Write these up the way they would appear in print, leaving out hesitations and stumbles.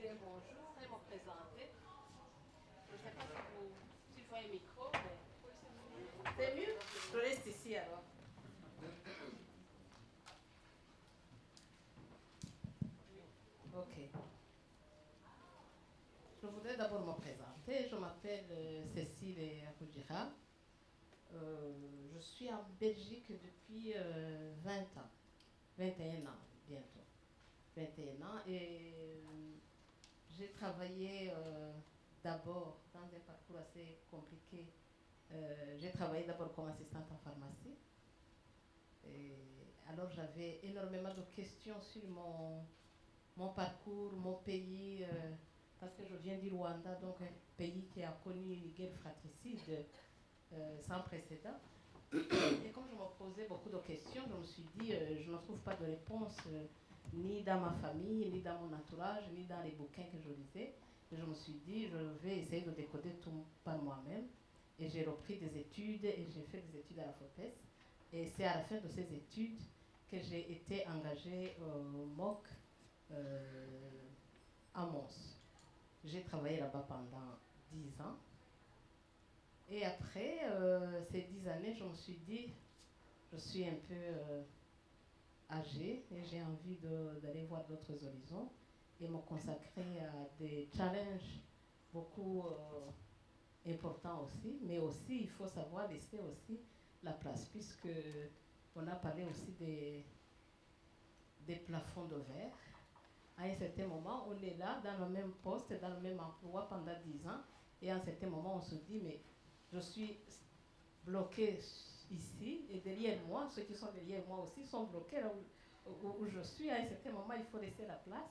dirai bonjour et me présenter. Je ne sais pas si vous voyez un micro, mais c'est mieux. Je reste ici alors. Ok. Je voudrais d'abord me présenter. Je m'appelle Cécile Akoudjira. Je suis en Belgique depuis 20 ans. 21 ans bientôt. 21 ans. Et j'ai travaillé d'abord dans un parcours assez compliqué. J'ai travaillé d'abord comme assistante en pharmacie. Et alors j'avais énormément de questions sur mon parcours, mon pays, parce que je viens du Rwanda, donc un pays qui a connu une guerre fratricide sans précédent. Et comme je me posais beaucoup de questions, je me suis dit, je ne trouve pas de réponse ni dans ma famille, ni dans mon entourage, ni dans les bouquins que je lisais. Et je me suis dit, je vais essayer de décoder tout par moi-même. Et j'ai repris des études et j'ai fait des études à la FOPES. Et c'est à la fin de ces études que j'ai été engagée au MOC à Mons. J'ai travaillé là-bas pendant 10 ans. Et après ces 10 années, je me suis dit, je suis un peu âgée et j'ai envie d'aller voir d'autres horizons et me consacrer à des challenges beaucoup importants aussi. Mais aussi, il faut savoir laisser aussi la place, puisque on a parlé aussi des plafonds de verre. À un certain moment, on est là, dans le même poste, dans le même emploi pendant 10 ans, et à un certain moment, on se dit, mais je suis bloqué ici, et derrière moi, ceux qui sont derrière moi aussi sont bloqués là où je suis. À un certain moment, il faut laisser la place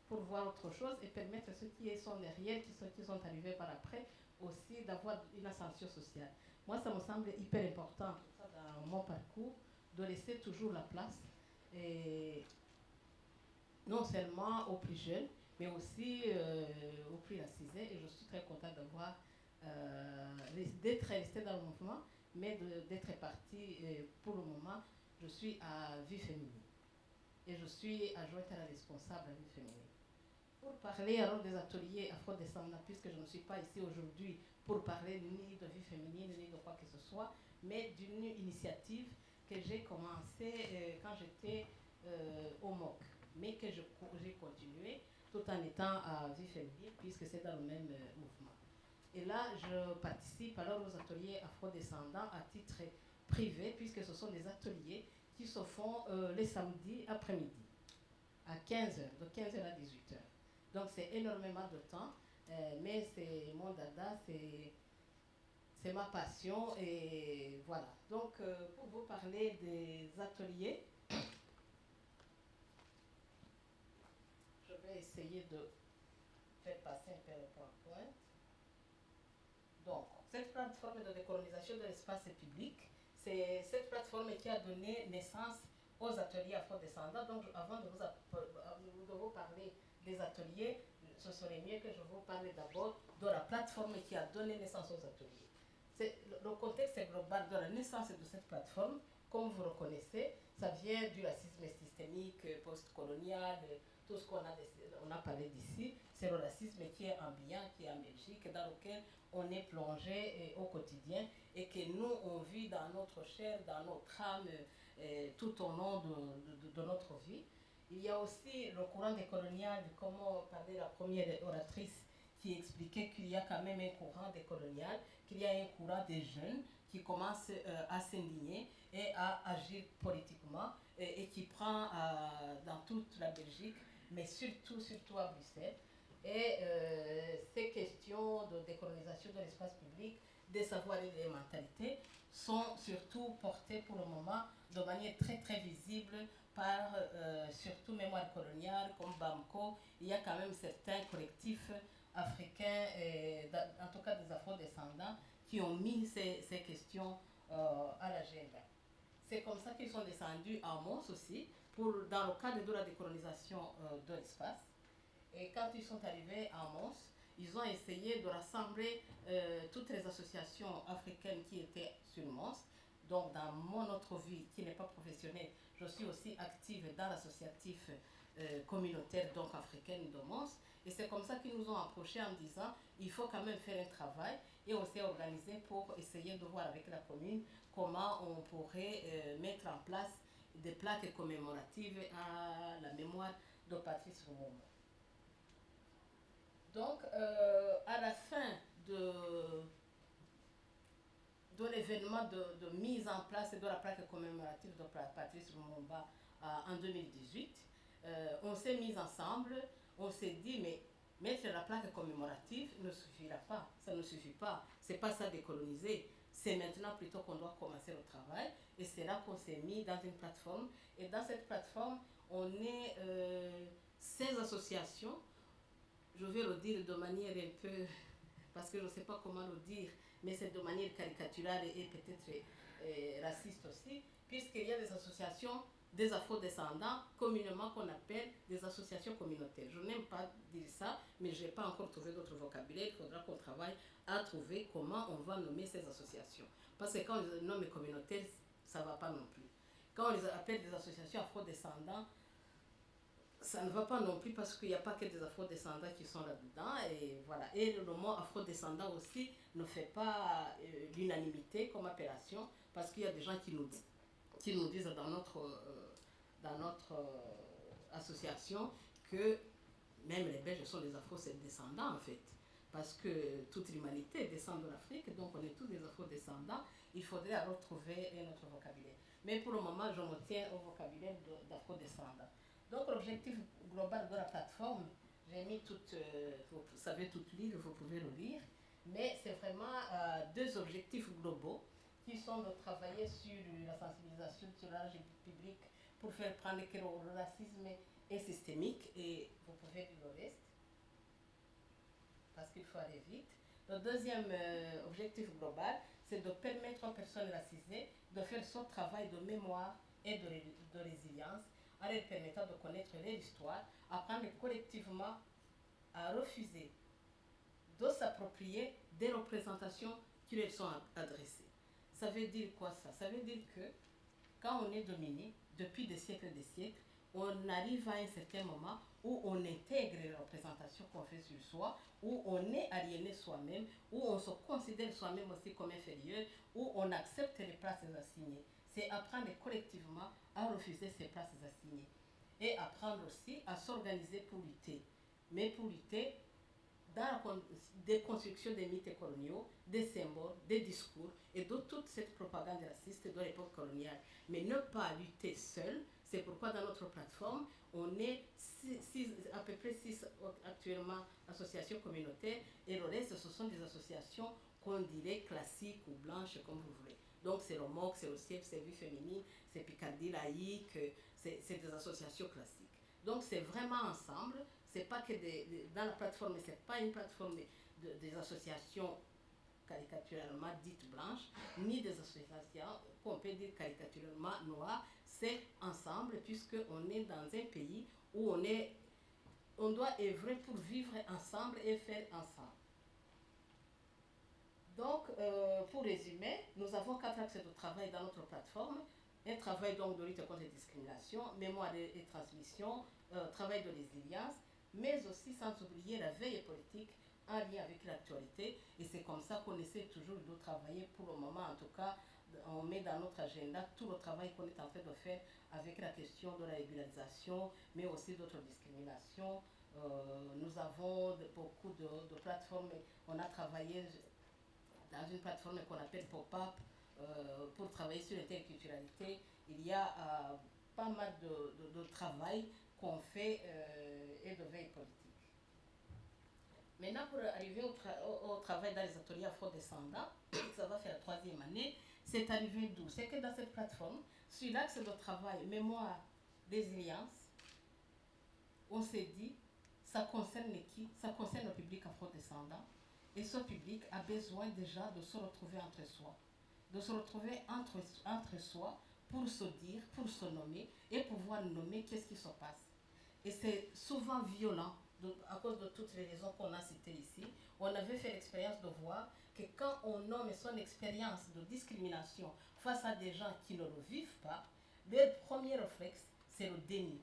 pour voir autre chose et permettre à ceux qui sont derrière, qui sont arrivés par après, aussi d'avoir une ascension sociale. Moi, ça me semble hyper important dans mon parcours de laisser toujours la place, et non seulement aux plus jeunes, mais aussi aux plus racisés. Et je suis très contente d'avoir d'être restée dans le mouvement, mais d'être partie pour le moment. Je suis à Vie Féminine et je suis adjointe à la responsable à Vie Féminine. Pour parler alors des ateliers afrodescendants, puisque je ne suis pas ici aujourd'hui pour parler ni de vie féminine ni de quoi que ce soit, mais d'une initiative que j'ai commencée quand j'étais au MOC, mais que j'ai continué tout en étant à vie féminine, puisque c'est dans le même mouvement. Et là, je participe alors aux ateliers afrodescendants à titre privé, puisque ce sont des ateliers qui se font les samedis après-midi, à 15h, de 15h à 18h. Donc c'est énormément de temps, mais c'est mon dada, c'est ma passion, et voilà. Donc pour vous parler des ateliers, je vais essayer de faire passer un peu le PowerPoint. Donc, cette plateforme de décolonisation de l'espace public, c'est cette plateforme qui a donné naissance aux ateliers afrodescendants. Donc, avant de vous parler des ateliers, ce serait mieux que je vous parle d'abord de la plateforme qui a donné naissance aux ateliers. Le contexte est global de la naissance de cette plateforme. Comme vous reconnaissez, ça vient du racisme systémique, post-colonial, tout ce on a parlé d'ici. C'est le racisme qui est ambiant, qui est en Belgique, dans lequel on est plongé au quotidien et que nous, on vit dans notre chair, dans notre âme, tout au long de notre vie. Il y a aussi le courant décolonial, comme parlait la première oratrice, qui expliquait qu'il y a quand même un courant décolonial, qu'il y a un courant des jeunes qui commencent à s'indigner et à agir politiquement et qui prend dans toute la Belgique, mais surtout à Bruxelles. Et ces questions de décolonisation de l'espace public, des savoirs et des mentalités sont surtout portées pour le moment de manière très visible par surtout Mémoire coloniale comme BAMCO. Il y a quand même certains collectifs africains, et en tout cas des afro-descendants, qui ont mis ces questions à l'agenda. C'est comme ça qu'ils sont descendus à Mons aussi, dans le cadre de la décolonisation de l'espace. Et quand ils sont arrivés à Mons, ils ont essayé de rassembler toutes les associations africaines qui étaient sur Mons. Donc dans mon autre vie, qui n'est pas professionnelle, je suis aussi active dans l'associatif communautaire, donc africaine de Mons. Et c'est comme ça qu'ils nous ont approchés en disant il faut quand même faire un travail. Et on s'est organisé pour essayer de voir avec la commune comment on pourrait mettre en place des plaques commémoratives à la mémoire de Patrice Lumumba. Donc, à la fin de l'événement de mise en place de la plaque commémorative de Patrice Lumumba en 2018, on s'est mis ensemble, on s'est dit, mais mettre la plaque commémorative ne suffira pas, ça ne suffit pas, c'est pas ça décoloniser, c'est maintenant plutôt qu'on doit commencer le travail, et c'est là qu'on s'est mis dans une plateforme, et dans cette plateforme, on est 16 associations, je vais le dire de manière un peu, parce que je ne sais pas comment le dire, mais c'est de manière caricaturale et peut-être raciste aussi, puisqu'il y a des associations des afro-descendants, communément qu'on appelle des associations communautaires. Je n'aime pas dire ça, mais je n'ai pas encore trouvé d'autre vocabulaire. Il faudra qu'on travaille à trouver comment on va nommer ces associations. Parce que quand on les nomme communautaires, ça ne va pas non plus. Quand on les appelle des associations afro-descendants, ça ne va pas non plus parce qu'il n'y a pas que des afro-descendants qui sont là-dedans. Et voilà. Et le mot afro-descendant aussi ne fait pas l'unanimité comme appellation parce qu'il y a des gens qui nous disent dans notre association que même les Belges sont des afro-descendants en fait. Parce que toute l'humanité descend de l'Afrique, donc on est tous des afro-descendants. Il faudrait alors trouver un autre vocabulaire. Mais pour le moment, je me tiens au vocabulaire d'afro-descendants. Donc l'objectif global de la plateforme, j'ai mis vous savez tout lire, vous pouvez le lire, mais c'est vraiment deux objectifs globaux qui sont de travailler sur la sensibilisation sur l'âge public pour faire prendre que le racisme est systémique et vous pouvez lire le reste parce qu'il faut aller vite. Le deuxième objectif global, c'est de permettre aux personnes racisées de faire son travail de mémoire et de résilience en leur permettant de connaître leur histoire, apprendre collectivement à refuser de s'approprier des représentations qui leur sont adressées. Ça veut dire quoi ça? Ça veut dire que quand on est dominé depuis des siècles et des siècles, on arrive à un certain moment où on intègre les représentations qu'on fait sur soi, où on est aliéné soi-même, où on se considère soi-même aussi comme inférieur, où on accepte les places assignées. C'est apprendre collectivement à refuser ces places assignées. Et apprendre aussi à s'organiser pour lutter. Mais pour lutter dans la déconstruction des mythes coloniaux, des symboles, des discours et de toute cette propagande raciste de l'époque coloniale. Mais ne pas lutter seul, c'est pourquoi dans notre plateforme, on est à peu près 6 actuellement associations communautaires et le reste, ce sont des associations qu'on dirait classiques ou blanches, comme vous voulez. Donc c'est le MOC, c'est le CIEF, c'est Vie Féminine, c'est Picardie Laïque, c'est des associations classiques. Donc c'est vraiment ensemble, c'est pas que dans la plateforme, c'est pas une plateforme des associations caricaturalement dites blanches, ni des associations qu'on peut dire caricaturalement noires, c'est ensemble puisqu'on est dans un pays où on doit œuvrer pour vivre ensemble et faire ensemble. Donc, pour résumer, nous avons 4 axes de travail dans notre plateforme. Un travail donc de lutte contre les discriminations, mémoire et transmission, travail de résilience, mais aussi sans oublier la veille politique en lien avec l'actualité. Et c'est comme ça qu'on essaie toujours de travailler pour le moment. En tout cas, on met dans notre agenda tout le travail qu'on est en train de faire avec la question de la régularisation, mais aussi d'autres discriminations. Nous avons beaucoup de plateformes. On a travaillé dans une plateforme qu'on appelle Pop-Up pour travailler sur l'interculturalité. Il y a pas mal de travail qu'on fait et de veille politique. Maintenant, pour arriver au travail dans les ateliers afro-descendants, ça va faire la 3e année, c'est arrivé d'où? C'est que dans cette plateforme, sur l'axe de travail mémoire, résilience, on s'est dit, ça concerne qui? Ça concerne le public afro-descendant. Et ce public a besoin déjà de se retrouver entre soi, de se retrouver entre soi pour se dire, pour se nommer et pouvoir nommer qu'est-ce qui se passe. Et c'est souvent violent à cause de toutes les raisons qu'on a citées ici. On avait fait l'expérience de voir que quand on nomme son expérience de discrimination face à des gens qui ne le vivent pas, leur premier réflexe, c'est le déni.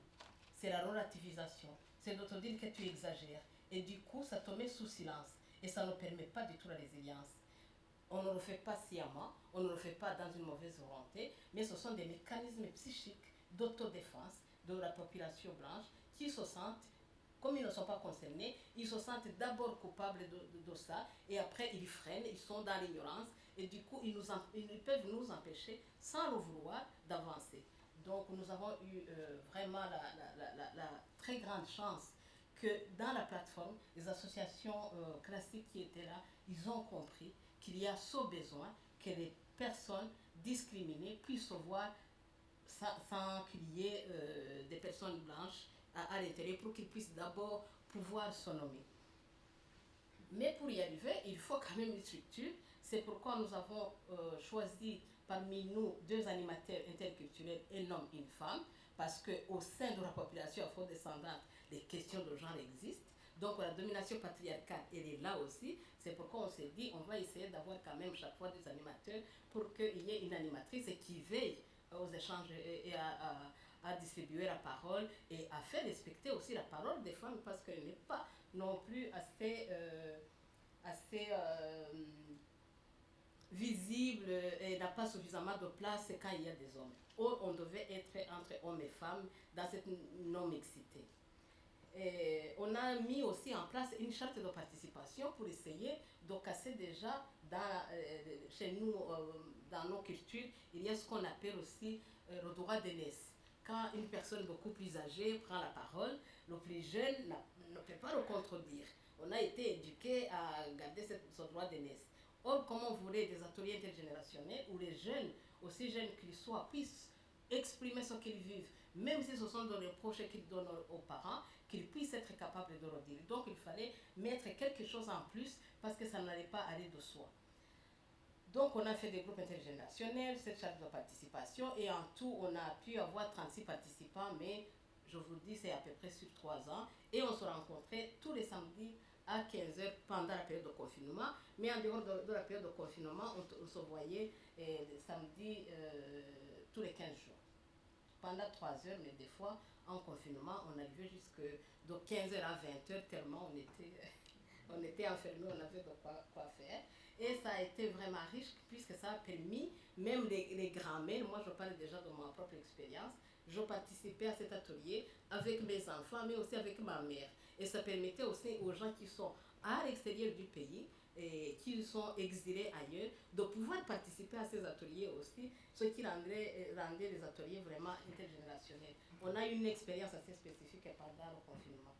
c'est la relativisation. C'est de te dire que tu exagères. Et du coup, ça te met sous silence. Et ça ne permet pas du tout la résilience. On ne le fait pas sciemment, on ne le fait pas dans une mauvaise volonté, mais ce sont des mécanismes psychiques d'autodéfense de la population blanche qui se sentent, comme ils ne sont pas concernés, ils se sentent d'abord coupables de ça, et après ils freinent, ils sont dans l'ignorance, et du coup ils peuvent nous empêcher, sans le vouloir, d'avancer. Donc nous avons eu vraiment la très grande chance que dans la plateforme, les associations classiques qui étaient là, ils ont compris qu'il y a ce besoin que les personnes discriminées puissent se voir sans qu'il y ait des personnes blanches à l'intérieur pour qu'ils puissent d'abord pouvoir se nommer. Mais pour y arriver, il faut quand même une structure. C'est pourquoi nous avons choisi parmi nous 2 animateurs interculturels, un homme et une femme, parce qu'au sein de la population afrodescendante, les questions de genre existent. Donc la domination patriarcale, elle est là aussi. C'est pourquoi on s'est dit, on va essayer d'avoir quand même chaque fois 2 animateurs pour qu'il y ait une animatrice qui veille aux échanges et à distribuer la parole et à faire respecter aussi la parole des femmes, parce qu'elle n'est pas non plus assez visible et n'a pas suffisamment de place quand il y a des hommes. Or, on devait être entre hommes et femmes dans cette non-mixité. Et on a mis aussi en place une charte de participation pour essayer de casser déjà chez nous, dans nos cultures, il y a ce qu'on appelle aussi le droit d'aînesse. Quand une personne beaucoup plus âgée prend la parole, le plus jeune ne peut pas le contredire. On a été éduqués à garder ce droit d'aînesse. Or, comment on voulait des ateliers intergénérationnels où les jeunes, aussi jeunes qu'ils soient, puissent exprimer ce qu'ils vivent, même si ce sont des reproches qu'ils donnent aux parents, qu'ils puissent être capables de le dire. Donc il fallait mettre quelque chose en plus parce que ça n'allait pas aller de soi. Donc on a fait des groupes intergénérationnels, cette charte de participation, et en tout on a pu avoir 36 participants, mais je vous dis c'est à peu près sur 3 ans, et on se rencontrait tous les samedis à 15h pendant la période de confinement, mais en dehors de la période de confinement, on se voyait les samedis tous les 15 jours pendant 3 heures, mais des fois, en confinement, on arrivait jusque de 15h à 20h, tellement on était enfermés, on avait de quoi faire. Et ça a été vraiment riche, puisque ça a permis, même les grands-mères, moi je parle déjà de ma propre expérience, je participais à cet atelier avec mes enfants, mais aussi avec ma mère. Et ça permettait aussi aux gens qui sont à l'extérieur du pays et qui sont exilés ailleurs, de pouvoir participer à ces ateliers aussi, ce qui rendait les ateliers vraiment intergénérationnels. On a eu une expérience assez spécifique pendant le confinement.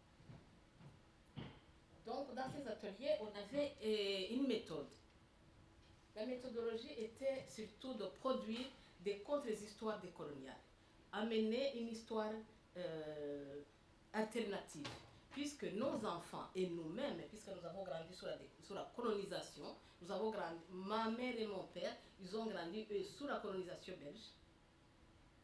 Donc, dans ces ateliers, on avait une méthode. La méthodologie était surtout de produire des contre-histoires décoloniales, amener une histoire alternative, puisque nos enfants et nous-mêmes, puisque nous avons grandi sous la colonisation, nous avons grandi, ma mère et mon père, ils ont grandi sous la colonisation belge.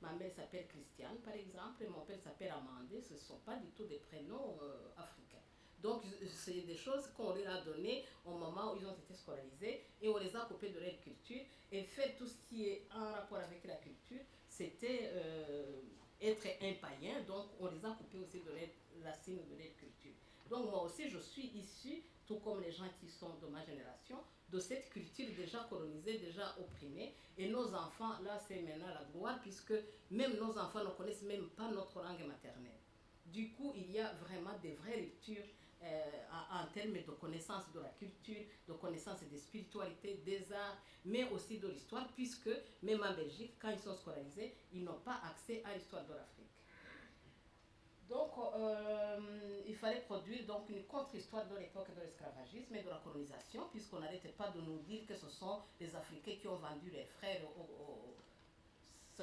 Ma mère s'appelle Christiane, par exemple, et mon père s'appelle Amandé. Ce ne sont pas du tout des prénoms africains. Donc, c'est des choses qu'on leur a données au moment où ils ont été scolarisés et on les a coupés de leur culture. Et faire tout ce qui est en rapport avec la culture, c'était être un païen, donc on les a coupés aussi de leur racine, de leur culture. Donc, moi aussi, je suis issue, tout comme les gens qui sont de ma génération, de cette culture déjà colonisée, déjà opprimée. Et nos enfants, là, c'est maintenant la gloire, puisque même nos enfants ne connaissent même pas notre langue maternelle. Du coup, il y a vraiment des vraies lectures en termes de connaissance de la culture, de connaissance des spiritualités, des arts, mais aussi de l'histoire, puisque même en Belgique, quand ils sont scolarisés, ils n'ont pas accès à l'histoire de l'Afrique. Donc, il fallait produire donc une contre-histoire de l'époque de l'esclavagisme et de la colonisation, puisqu'on n'arrêtait pas de nous dire que ce sont les Africains qui ont vendu les frères ce